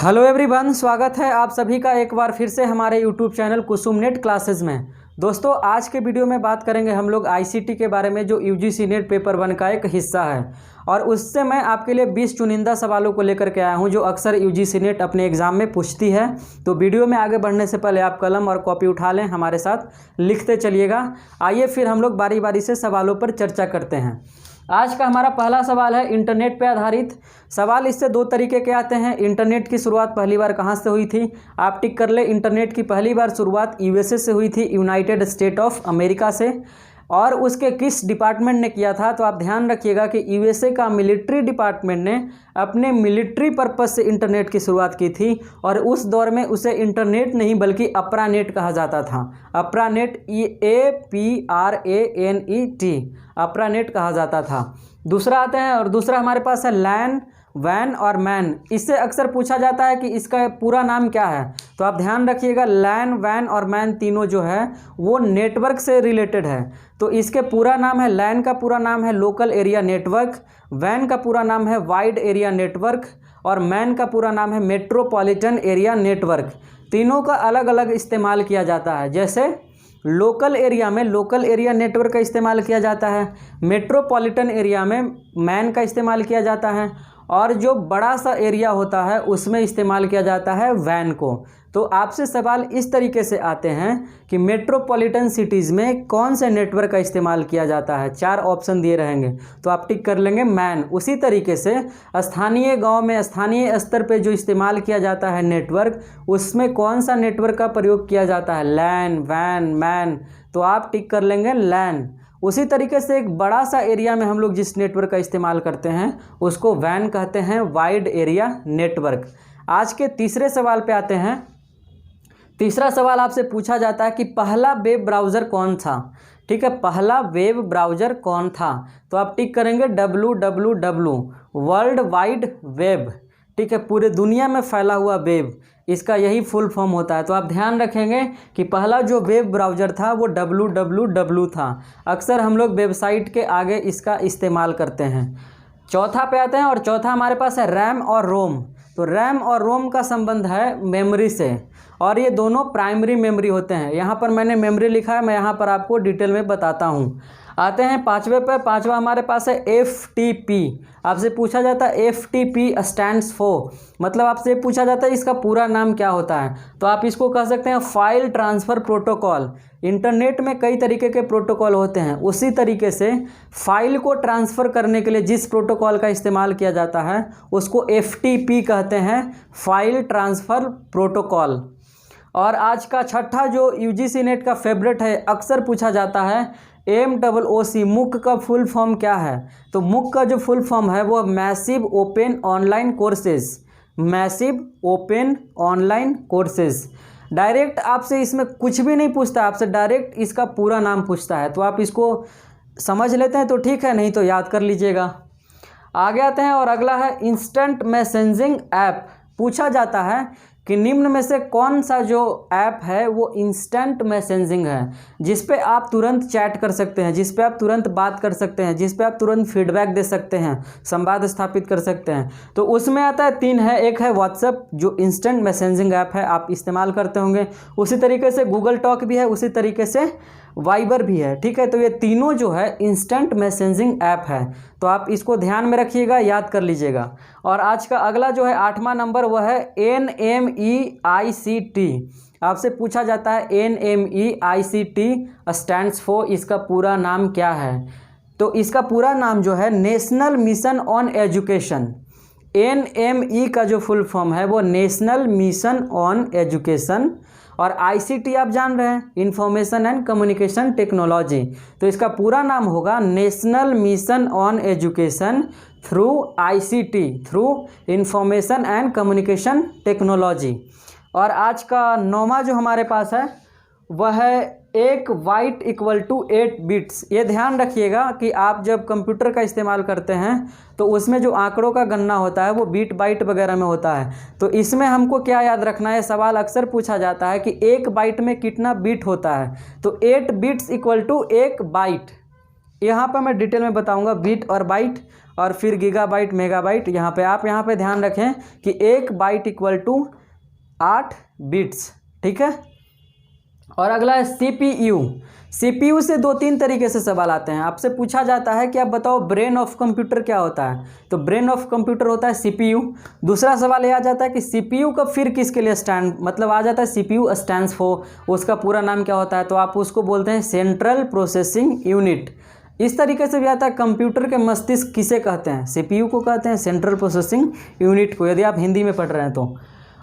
Hello everyone, स्वागत है आप सभी का एक बार फिर से हमारे यूट्यूब चैनल कुसुम नेट क्लासेस में। दोस्तों, आज के वीडियो में बात करेंगे हम लोग आईसीटी के बारे में, जो यूजीसी नेट पेपर 1 का एक हिस्सा है। और उससे मैं आपके लिए 20 चुनिंदा सवालों को लेकर के आया हूं, जो अक्सर यूजीसी नेट अपने एग्ज़ाम में पूछती है। तो वीडियो में आगे बढ़ने से पहले आप कलम और कॉपी उठा लें, हमारे साथ लिखते चलिएगा। आइए फिर हम लोग बारी बारी से सवालों पर चर्चा करते हैं। आज का हमारा पहला सवाल है इंटरनेट पे आधारित सवाल। इससे दो तरीके के आते हैं। इंटरनेट की शुरुआत पहली बार कहाँ से हुई थी, आप टिक कर ले। इंटरनेट की पहली बार शुरुआत यूएसए से हुई थी, यूनाइटेड स्टेट ऑफ अमेरिका से। और उसके किस डिपार्टमेंट ने किया था, तो आप ध्यान रखिएगा कि यूएसए का मिलिट्री डिपार्टमेंट ने अपने मिलिट्री पर्पस से इंटरनेट की शुरुआत की थी। और उस दौर में उसे इंटरनेट नहीं बल्कि अप्रानेट कहा जाता था। अप्रानेट, APRANET, अप्रानेट कहा जाता था। दूसरा आते हैं, और दूसरा हमारे पास है लैन, वैन और मैन। इससे अक्सर पूछा जाता है कि इसका पूरा नाम क्या है। तो आप ध्यान रखिएगा, लैन, वैन और मैन तीनों जो है वो नेटवर्क से रिलेटेड है। तो इसके पूरा नाम है, लैन का पूरा नाम है लोकल एरिया नेटवर्क, वैन का पूरा नाम है वाइड एरिया नेटवर्क, और मैन का पूरा नाम है मेट्रोपॉलिटन एरिया नेटवर्क। तीनों का अलग अलग इस्तेमाल किया जाता है। जैसे लोकल एरिया में लोकल एरिया नेटवर्क का इस्तेमाल किया जाता है, मेट्रोपॉलिटन एरिया में मैन का इस्तेमाल किया जाता है, और जो बड़ा सा एरिया होता है उसमें इस्तेमाल किया जाता है वैन को। तो आपसे सवाल इस तरीके से आते हैं कि मेट्रोपॉलिटन सिटीज़ में कौन से नेटवर्क का इस्तेमाल किया जाता है। 4 ऑप्शन दिए रहेंगे, तो आप टिक कर लेंगे मैन। उसी तरीके से स्थानीय गांव में स्थानीय स्तर पे जो इस्तेमाल किया जाता है नेटवर्क, उसमें कौन सा नेटवर्क का प्रयोग किया जाता है, लैन, वैन, मैन। तो आप टिक कर लेंगे लैन। उसी तरीके से एक बड़ा सा एरिया में हम लोग जिस नेटवर्क का इस्तेमाल करते हैं उसको वैन कहते हैं, वाइड एरिया नेटवर्क। आज के तीसरे सवाल पे आते हैं। तीसरा सवाल आपसे पूछा जाता है कि पहला वेब ब्राउज़र कौन था। ठीक है, पहला वेब ब्राउज़र कौन था, तो आप टिक करेंगे www, वर्ल्ड वाइड वेब। ठीक है, पूरे दुनिया में फैला हुआ वेब, इसका यही फुल फॉर्म होता है। तो आप ध्यान रखेंगे कि पहला जो वेब ब्राउज़र था वो www था। अक्सर हम लोग वेबसाइट के आगे इसका इस्तेमाल करते हैं। चौथा पे आते हैं, और चौथा हमारे पास है रैम और रोम। तो रैम और रोम का संबंध है मेमोरी से, और ये दोनों प्राइमरी मेमोरी होते हैं। यहाँ पर मैंने मेमोरी लिखा है, मैं यहाँ पर आपको डिटेल में बताता हूँ। आते हैं पाँचवें पे। पाँचवा हमारे पास है FTP। आपसे पूछा जाता है FTP स्टैंड्स फॉर, मतलब आपसे पूछा जाता है इसका पूरा नाम क्या होता है। तो आप इसको कह सकते हैं फाइल ट्रांसफ़र प्रोटोकॉल। इंटरनेट में कई तरीके के प्रोटोकॉल होते हैं, उसी तरीके से फाइल को ट्रांसफ़र करने के लिए जिस प्रोटोकॉल का इस्तेमाल किया जाता है उसको FTP कहते हैं, फाइल ट्रांसफ़र प्रोटोकॉल। और आज का छठा जो यूजीसी नेट का फेवरेट है, अक्सर पूछा जाता है MOOC, मुक का फुल फॉर्म क्या है। तो मुक का जो फुल फॉर्म है वो massive open online courses, massive open online courses. Direct आपसे इसमें कुछ भी नहीं पूछता, आपसे डायरेक्ट इसका पूरा नाम पूछता है। तो आप इसको समझ लेते हैं तो ठीक है, नहीं तो याद कर लीजिएगा। आगे आते हैं, और अगला है इंस्टेंट मैसेजिंग ऐप। पूछा जाता है कि निम्न में से कौन सा जो ऐप है वो इंस्टेंट मैसेजिंग है, जिस पे आप तुरंत चैट कर सकते हैं, जिस पे आप तुरंत बात कर सकते हैं, जिस पे आप तुरंत फीडबैक दे सकते हैं, संवाद स्थापित कर सकते हैं। तो उसमें आता है 3 है। एक है व्हाट्सएप, जो इंस्टेंट मैसेजिंग ऐप है, आप इस्तेमाल करते होंगे। उसी तरीके से गूगल टॉक भी है, उसी तरीके से वाइबर भी है। ठीक है, तो ये तीनों जो है इंस्टेंट मैसेजिंग ऐप है। तो आप इसको ध्यान में रखिएगा, याद कर लीजिएगा। और आज का अगला जो है 8वां नंबर, वह है NMEICT। आपसे पूछा जाता है NMEICT स्टैंड्स फॉर, इसका पूरा नाम क्या है। तो इसका पूरा नाम जो है national mission on education. NME का जो फुल फॉर्म है वो नेशनल मिशन ऑन एजुकेशन, और ICT आप जान रहे हैं, इंफॉर्मेशन एंड कम्युनिकेशन टेक्नोलॉजी। तो इसका पूरा नाम होगा national mission on education through ICT, through information and communication technology. और आज का 9वां जो हमारे पास है वह है 1 बाइट इक्वल टू 8 बिट्स। ये ध्यान रखिएगा कि आप जब कंप्यूटर का इस्तेमाल करते हैं तो उसमें जो आंकड़ों का गणना होता है वो बीट बाइट वगैरह में होता है। तो इसमें हमको क्या याद रखना है, सवाल अक्सर पूछा जाता है कि 1 बाइट में कितना बिट होता है। तो 8 बिट्स इक्वल टू 1 बाइट। यहाँ पर मैं डिटेल में बताऊँगा बिट और बाइट। और फिर गीगाबाइट मेगाबाइट। यहाँ पे ध्यान रखें कि 1 बाइट इक्वल टू 8 बिट्स, ठीक है। और अगला है CPU। CPU से 2-3 तरीके से सवाल आते हैं। आपसे पूछा जाता है कि आप बताओ ब्रेन ऑफ कंप्यूटर क्या होता है, तो ब्रेन ऑफ कंप्यूटर होता है CPU। दूसरा सवाल ये आ जाता है कि CPU का फिर किसके लिए स्टैंड, मतलब आ जाता है CPU स्टैंड्स फॉर, उसका पूरा नाम क्या होता है, तो आप उसको बोलते हैं सेंट्रल प्रोसेसिंग यूनिट। इस तरीके से भी आता है कंप्यूटर के मस्तिष्क किसे कहते हैं, CPU को कहते हैं, सेंट्रल प्रोसेसिंग यूनिट को, यदि आप हिंदी में पढ़ रहे हैं तो।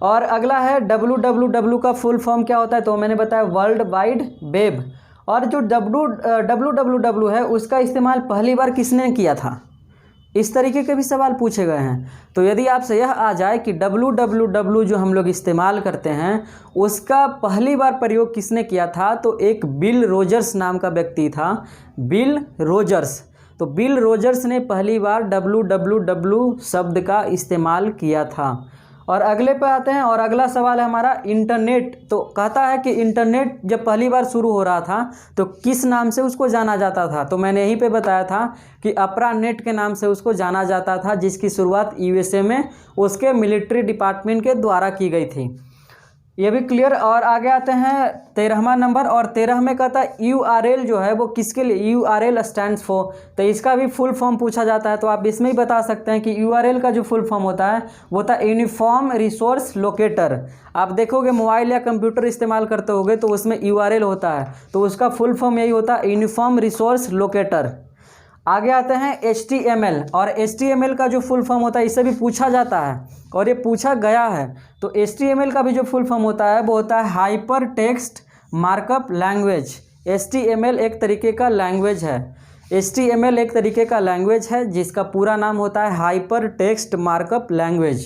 और अगला है WWW का फुल फॉर्म क्या होता है, तो मैंने बताया वर्ल्ड वाइड वेब। और जो WWW है उसका इस्तेमाल पहली बार किसने किया था, इस तरीके के भी सवाल पूछे गए हैं। तो यदि आपसे यह आ जाए कि WWW जो हम लोग इस्तेमाल करते हैं उसका पहली बार प्रयोग किसने किया था, तो एक बिल रोजर्स नाम का व्यक्ति था, बिल रोजर्स। तो बिल रोजर्स ने पहली बार WWW शब्द का इस्तेमाल किया था। और अगले पे आते हैं, और अगला सवाल है हमारा इंटरनेट। तो कहता है कि इंटरनेट जब पहली बार शुरू हो रहा था तो किस नाम से उसको जाना जाता था, तो मैंने यहीं पे बताया था कि अपरा नेट के नाम से उसको जाना जाता था, जिसकी शुरुआत USA में उसके मिलिट्री डिपार्टमेंट के द्वारा की गई थी। ये भी क्लियर। और आगे आते हैं 13वां नंबर, और 13 में कहता है URL जो है वो किसके लिए, URL स्टैंड्स फॉर, तो इसका भी फुल फॉर्म पूछा जाता है। तो आप इसमें ही बता सकते हैं कि URL का जो फुल फॉर्म होता है वो होता है यूनिफॉर्म रिसोर्स लोकेटर। आप देखोगे मोबाइल या कंप्यूटर इस्तेमाल करते होगे तो उसमें URL होता है, तो उसका फुल फॉर्म यही होता है यूनिफॉर्म रिसोर्स लोकेटर। आगे आते हैं HTML, और HTML का जो फुल फॉर्म होता है इससे भी पूछा जाता है और ये पूछा गया है। तो HTML का भी जो फुल फॉर्म होता है वो होता है hyper text markup language. HTML एक तरीके का लैंग्वेज है, HTML एक तरीके का लैंग्वेज है जिसका पूरा नाम होता है हाइपर टेक्स्ट मार्कअप लैंग्वेज।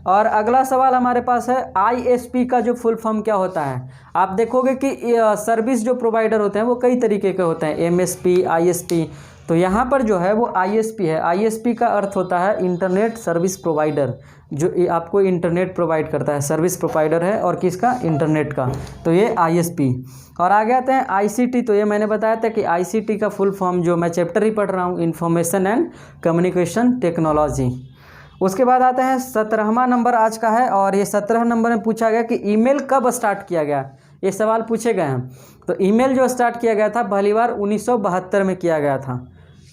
और अगला सवाल हमारे पास है ISP का जो फुल फॉर्म क्या होता है। आप देखोगे कि सर्विस जो प्रोवाइडर होते हैं वो कई तरीके के होते हैं, MSP, ISP। तो यहाँ पर जो है वो ISP है। ISP का अर्थ होता है इंटरनेट सर्विस प्रोवाइडर, जो आपको इंटरनेट प्रोवाइड करता है, सर्विस प्रोवाइडर है, और किसका, इंटरनेट का, तो ये ISP। और आगे आते हैं ICT। तो ये मैंने बताया था कि ICT का फुल फॉर्म जो मैं चैप्टर ही पढ़ रहा हूँ, इंफॉर्मेशन एंड कम्युनिकेशन टेक्नोलॉजी। उसके बाद आते हैं 17वां नंबर आज का है, और ये 17 नंबर में पूछा गया कि ईमेल कब स्टार्ट किया गया, ये सवाल पूछे गए हैं। तो ईमेल जो स्टार्ट किया गया था पहली बार 1972 में किया गया था।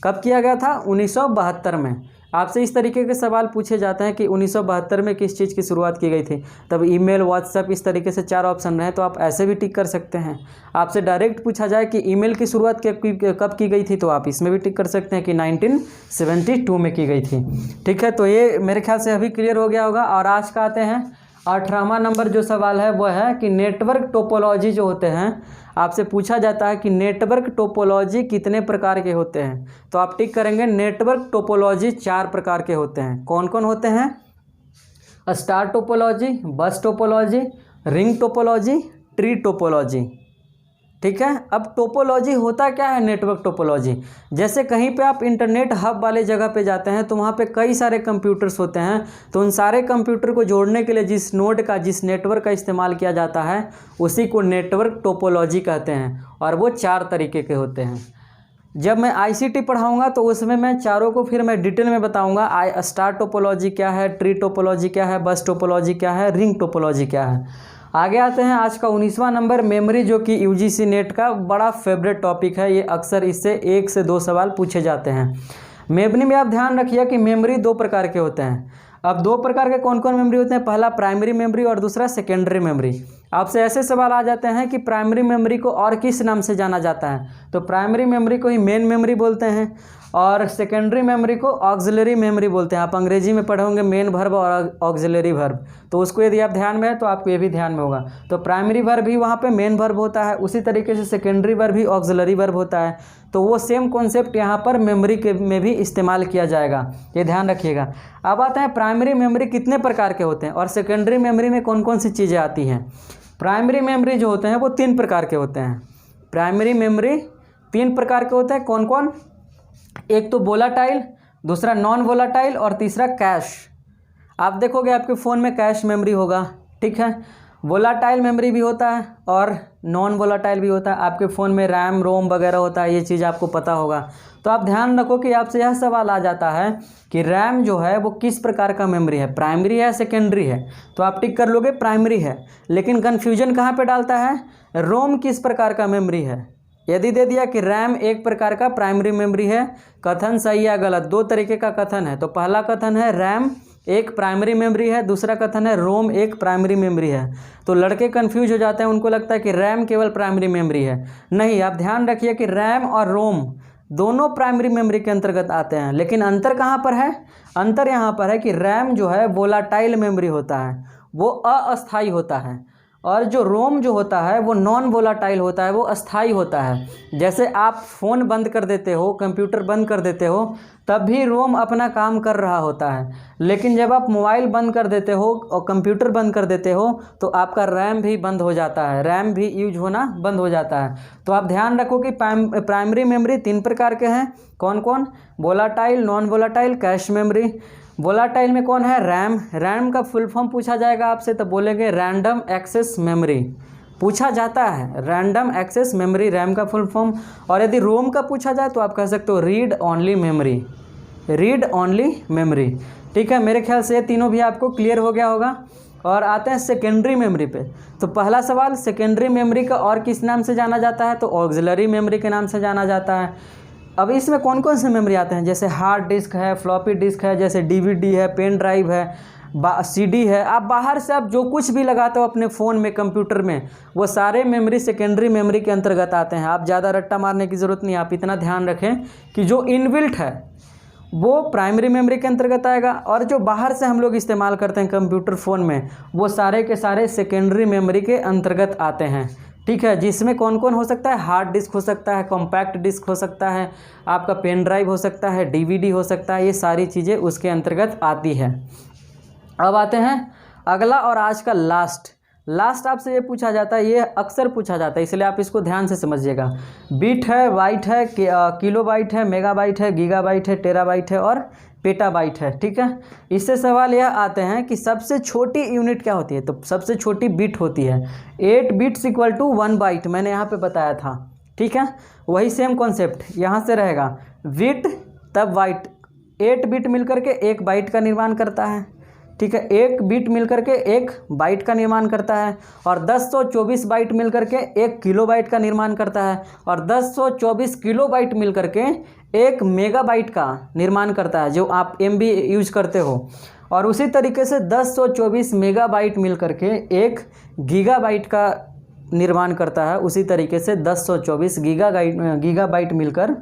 कब किया गया था, 1972 में। आपसे इस तरीके के सवाल पूछे जाते हैं कि 1972 में किस चीज़ की शुरुआत की गई थी, तब ईमेल, व्हाट्सएप, इस तरीके से 4 ऑप्शन रहे, तो आप ऐसे भी टिक कर सकते हैं। आपसे डायरेक्ट पूछा जाए कि ईमेल की शुरुआत कब की गई थी, तो आप इसमें भी टिक कर सकते हैं कि 1972 में की गई थी। ठीक है, तो ये मेरे ख्याल से अभी क्लियर हो गया होगा। और आज का आते हैं 18वां नंबर जो सवाल है वो है कि नेटवर्क टोपोलॉजी जो होते हैं, आपसे पूछा जाता है कि नेटवर्क टोपोलॉजी कितने प्रकार के होते हैं, तो आप टिक करेंगे नेटवर्क टोपोलॉजी 4 प्रकार के होते हैं। कौन कौन होते हैं, स्टार टोपोलॉजी, बस topology, ring topology, tree topology. ठीक है, अब टोपोलॉजी होता क्या है, नेटवर्क टोपोलॉजी, जैसे कहीं पे आप इंटरनेट हब वाले जगह पे जाते हैं तो वहाँ पे कई सारे कंप्यूटर्स होते हैं, तो उन सारे कंप्यूटर को जोड़ने के लिए जिस नोड का, जिस नेटवर्क का इस्तेमाल किया जाता है उसी को नेटवर्क टोपोलॉजी कहते हैं, और वो 4 तरीके के होते हैं। जब मैं ICT पढ़ाऊँगा तो उसमें मैं चारों को फिर मैं डिटेल में बताऊँगा, स्टार टोपोलॉजी क्या है, ट्री टोपोलॉजी क्या है, बस टोपोलॉजी क्या है, रिंग टोपोलॉजी क्या है। आगे आते हैं आज का 19वां नंबर, मेमोरी, जो कि UGC नेट का बड़ा फेवरेट टॉपिक है। ये अक्सर इससे 1 से 2 सवाल पूछे जाते हैं। मेमोरी में आप ध्यान रखिए कि मेमोरी 2 प्रकार के होते हैं। अब 2 प्रकार के कौन कौन मेमोरी होते हैं, पहला प्राइमरी मेमोरी और दूसरा सेकेंडरी मेमोरी। आपसे ऐसे सवाल आ जाते हैं कि प्राइमरी मेमोरी को और किस नाम से जाना जाता है, तो प्राइमरी मेमोरी को ही मेन मेमोरी बोलते हैं, और सेकेंडरी मेमोरी को ऑक्सिलरी मेमोरी बोलते हैं। आप अंग्रेजी में पढ़े होंगे मेन वर्ब और ऑक्सिलरी वर्ब, तो उसको यदि आप ध्यान में है तो आपको ये भी ध्यान में होगा। तो प्राइमरी वर्ब भी वहाँ पे मेन वर्ब होता है, उसी तरीके से सेकेंडरी वर्ब भी ऑक्सिलरी वर्ब होता है। तो वो सेम कॉन्सेप्ट यहाँ पर मेमोरी के में भी इस्तेमाल किया जाएगा, ये ध्यान रखिएगा। अब आते हैं प्राइमरी मेमोरी कितने प्रकार के होते हैं और सेकेंडरी मेमोरी में कौन कौन सी चीज़ें आती हैं। प्राइमरी मेमोरी जो होते हैं वो 3 प्रकार के होते हैं। प्राइमरी मेमोरी 3 प्रकार के होते हैं, कौन कौन, एक तो वोलाटाइल, दूसरा नॉन वोलाटाइल और तीसरा कैश। आप देखोगे आपके फ़ोन में कैश मेमोरी होगा, ठीक है। वोलाटाइल मेमोरी भी होता है और नॉन वोलाटाइल भी होता है। आपके फ़ोन में रैम रोम वगैरह होता है, ये चीज़ आपको पता होगा। तो आप ध्यान रखो कि आपसे यह सवाल आ जाता है कि रैम जो है वो किस प्रकार का मेमोरी है, प्राइमरी है सेकेंडरी है, तो आप टिक कर लोगे प्राइमरी है। लेकिन कन्फ्यूजन कहाँ पे डालता है, रोम किस प्रकार का मेमोरी है। यदि दे दिया कि रैम एक प्रकार का प्राइमरी मेमोरी है, कथन सही या गलत, दो तरीके का कथन है। तो पहला कथन है रैम एक प्राइमरी मेमोरी है, दूसरा कथन है रोम एक प्राइमरी मेमोरी है। तो लड़के कंफ्यूज हो जाते हैं, उनको लगता है कि रैम केवल प्राइमरी मेमोरी है। नहीं, आप ध्यान रखिए कि रैम और रोम दोनों प्राइमरी मेमोरी के अंतर्गत आते हैं। लेकिन अंतर कहाँ पर है, अंतर यहाँ पर है कि रैम जो है वोलाटाइल मेमोरी होता है, वो अस्थायी होता है, और जो रोम जो होता है वो नॉन वोलाटाइल होता है, वो अस्थाई होता है। जैसे आप फ़ोन बंद कर देते हो, कंप्यूटर बंद कर देते हो, तब भी रोम अपना काम कर रहा होता है। लेकिन जब आप मोबाइल बंद कर देते हो और कंप्यूटर बंद कर देते हो तो आपका रैम भी बंद हो जाता है, रैम भी यूज होना बंद हो जाता है। तो आप ध्यान रखो कि प्राइमरी मेमोरी 3 प्रकार के हैं। कौन कौन, volatile, non volatile, cache memory. Volatile में कौन है, रैम। रैम का फुल फॉर्म पूछा जाएगा आपसे तो बोलेंगे रैंडम एक्सेस मेमोरी, पूछा जाता है रैंडम एक्सेस मेमोरी रैम का फुल फॉर्म। और यदि रोम का पूछा जाए तो आप कह सकते हो read only memory, read only memory. ठीक है, मेरे ख्याल से ये तीनों भी आपको क्लियर हो गया होगा। और आते हैं सेकेंडरी मेमोरी पे। तो पहला सवाल, सेकेंडरी मेमोरी का और किस नाम से जाना जाता है, तो ऑक्सिलरी मेमोरी के नाम से जाना जाता है। अब इसमें कौन कौन से मेमोरी आते हैं, जैसे हार्ड डिस्क है, फ्लॉपी डिस्क है, जैसे डीवीडी है, पेन ड्राइव है, सीडी है। आप बाहर से आप जो कुछ भी लगाते हो अपने फ़ोन में, कंप्यूटर में, वो सारे मेमोरी सेकेंडरी मेमोरी के अंतर्गत आते हैं। आप ज़्यादा रट्टा मारने की ज़रूरत नहीं, आप इतना ध्यान रखें कि जो इनबिल्ट है वो प्राइमरी मेमोरी के अंतर्गत आएगा, और जो बाहर से हम लोग इस्तेमाल करते हैं कंप्यूटर फ़ोन में, वो सारे के सारे सेकेंडरी मेमोरी के अंतर्गत आते हैं। ठीक है, जिसमें कौन कौन हो सकता है, हार्ड डिस्क हो सकता है, कॉम्पैक्ट डिस्क हो सकता है, आपका पेन ड्राइव हो सकता है, डीवीडी हो सकता है, ये सारी चीज़ें उसके अंतर्गत आती है। अब आते हैं अगला और आज का लास्ट आपसे ये पूछा जाता है, ये अक्सर पूछा जाता है, इसलिए आप इसको ध्यान से समझिएगा। बिट है, बाइट है, किलोबाइट है, मेगाबाइट है, गीगाबाइट है, टेराबाइट है और पेटाबाइट है। ठीक है, इससे सवाल यह आते हैं कि सबसे छोटी यूनिट क्या होती है, तो सबसे छोटी बिट होती है 8 बिट्स इक्वल टू 1 बाइट, मैंने यहाँ पे बताया था। ठीक है, वही सेम कॉन्सेप्ट यहाँ से रहेगा, बिट तब बाइट, 8 बिट मिलकर के 1 बाइट का निर्माण करता है। ठीक है, 1 बिट मिलकर के 1 बाइट का निर्माण करता है, और 1024 बाइट मिलकर के 1 किलोबाइट का निर्माण करता है, और 1024 किलोबाइट मिलकर के 1 मेगाबाइट का निर्माण करता है, जो आप MB यूज करते हो। और उसी तरीके से 1024 मेगाबाइट मिलकर के 1 गीगाबाइट का निर्माण करता है। उसी तरीके से 1024 गीगाबाइट मिलकर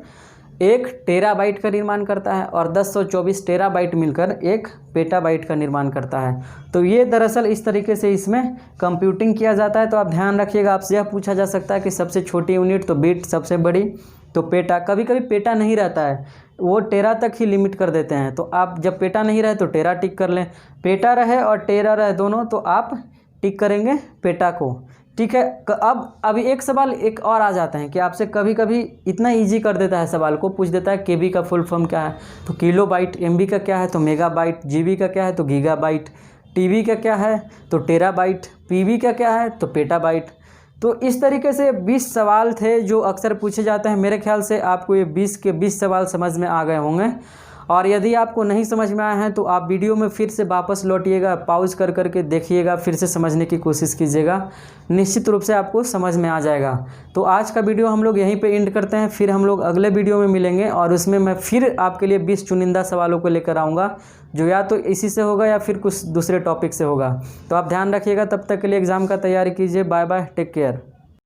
1 टेराबाइट का निर्माण करता है, और 1024 टेराबाइट मिलकर 1 पेटाबाइट का निर्माण करता है। तो ये दरअसल इस तरीके से इसमें कंप्यूटिंग किया जाता है। तो आप ध्यान रखिएगा, आपसे यह पूछा जा सकता है कि सबसे छोटी यूनिट, तो बिट सबसे बड़ी, तो पेटा। कभी कभी पेटा नहीं रहता है, वो टेरा तक ही लिमिट कर देते हैं। तो आप जब पेटा नहीं रहे तो टेरा टिक कर लें, पेटा रहे और टेरा रहे दोनों तो आप टिक करेंगे पेटा को। ठीक है, अब एक सवाल एक और आ जाते हैं कि आपसे कभी कभी इतना इजी कर देता है, सवाल को पूछ देता है केबी का फुल फॉर्म क्या है, तो किलो बाइट, MB का क्या है तो मेगाबाइट, GB का क्या है तो गीगाबाइट, TB का क्या है तो टेराबाइट, PB का क्या है तो पेटाबाइट। तो इस तरीके से 20 सवाल थे जो अक्सर पूछे जाते हैं। मेरे ख्याल से आपको ये 20 के 20 सवाल समझ में आ गए होंगे। और यदि आपको नहीं समझ में आया है तो आप वीडियो में फिर से वापस लौटिएगा, पॉज कर करके देखिएगा, फिर से समझने की कोशिश कीजिएगा, निश्चित रूप से आपको समझ में आ जाएगा। तो आज का वीडियो हम लोग यहीं पे एंड करते हैं, फिर हम लोग अगले वीडियो में मिलेंगे, और उसमें मैं फिर आपके लिए 20 चुनिंदा सवालों को लेकर आऊँगा, जो या तो इसी से होगा या फिर कुछ दूसरे टॉपिक से होगा। तो आप ध्यान रखिएगा, तब तक के लिए एग्ज़ाम का तैयारी कीजिए। Bye bye, take care.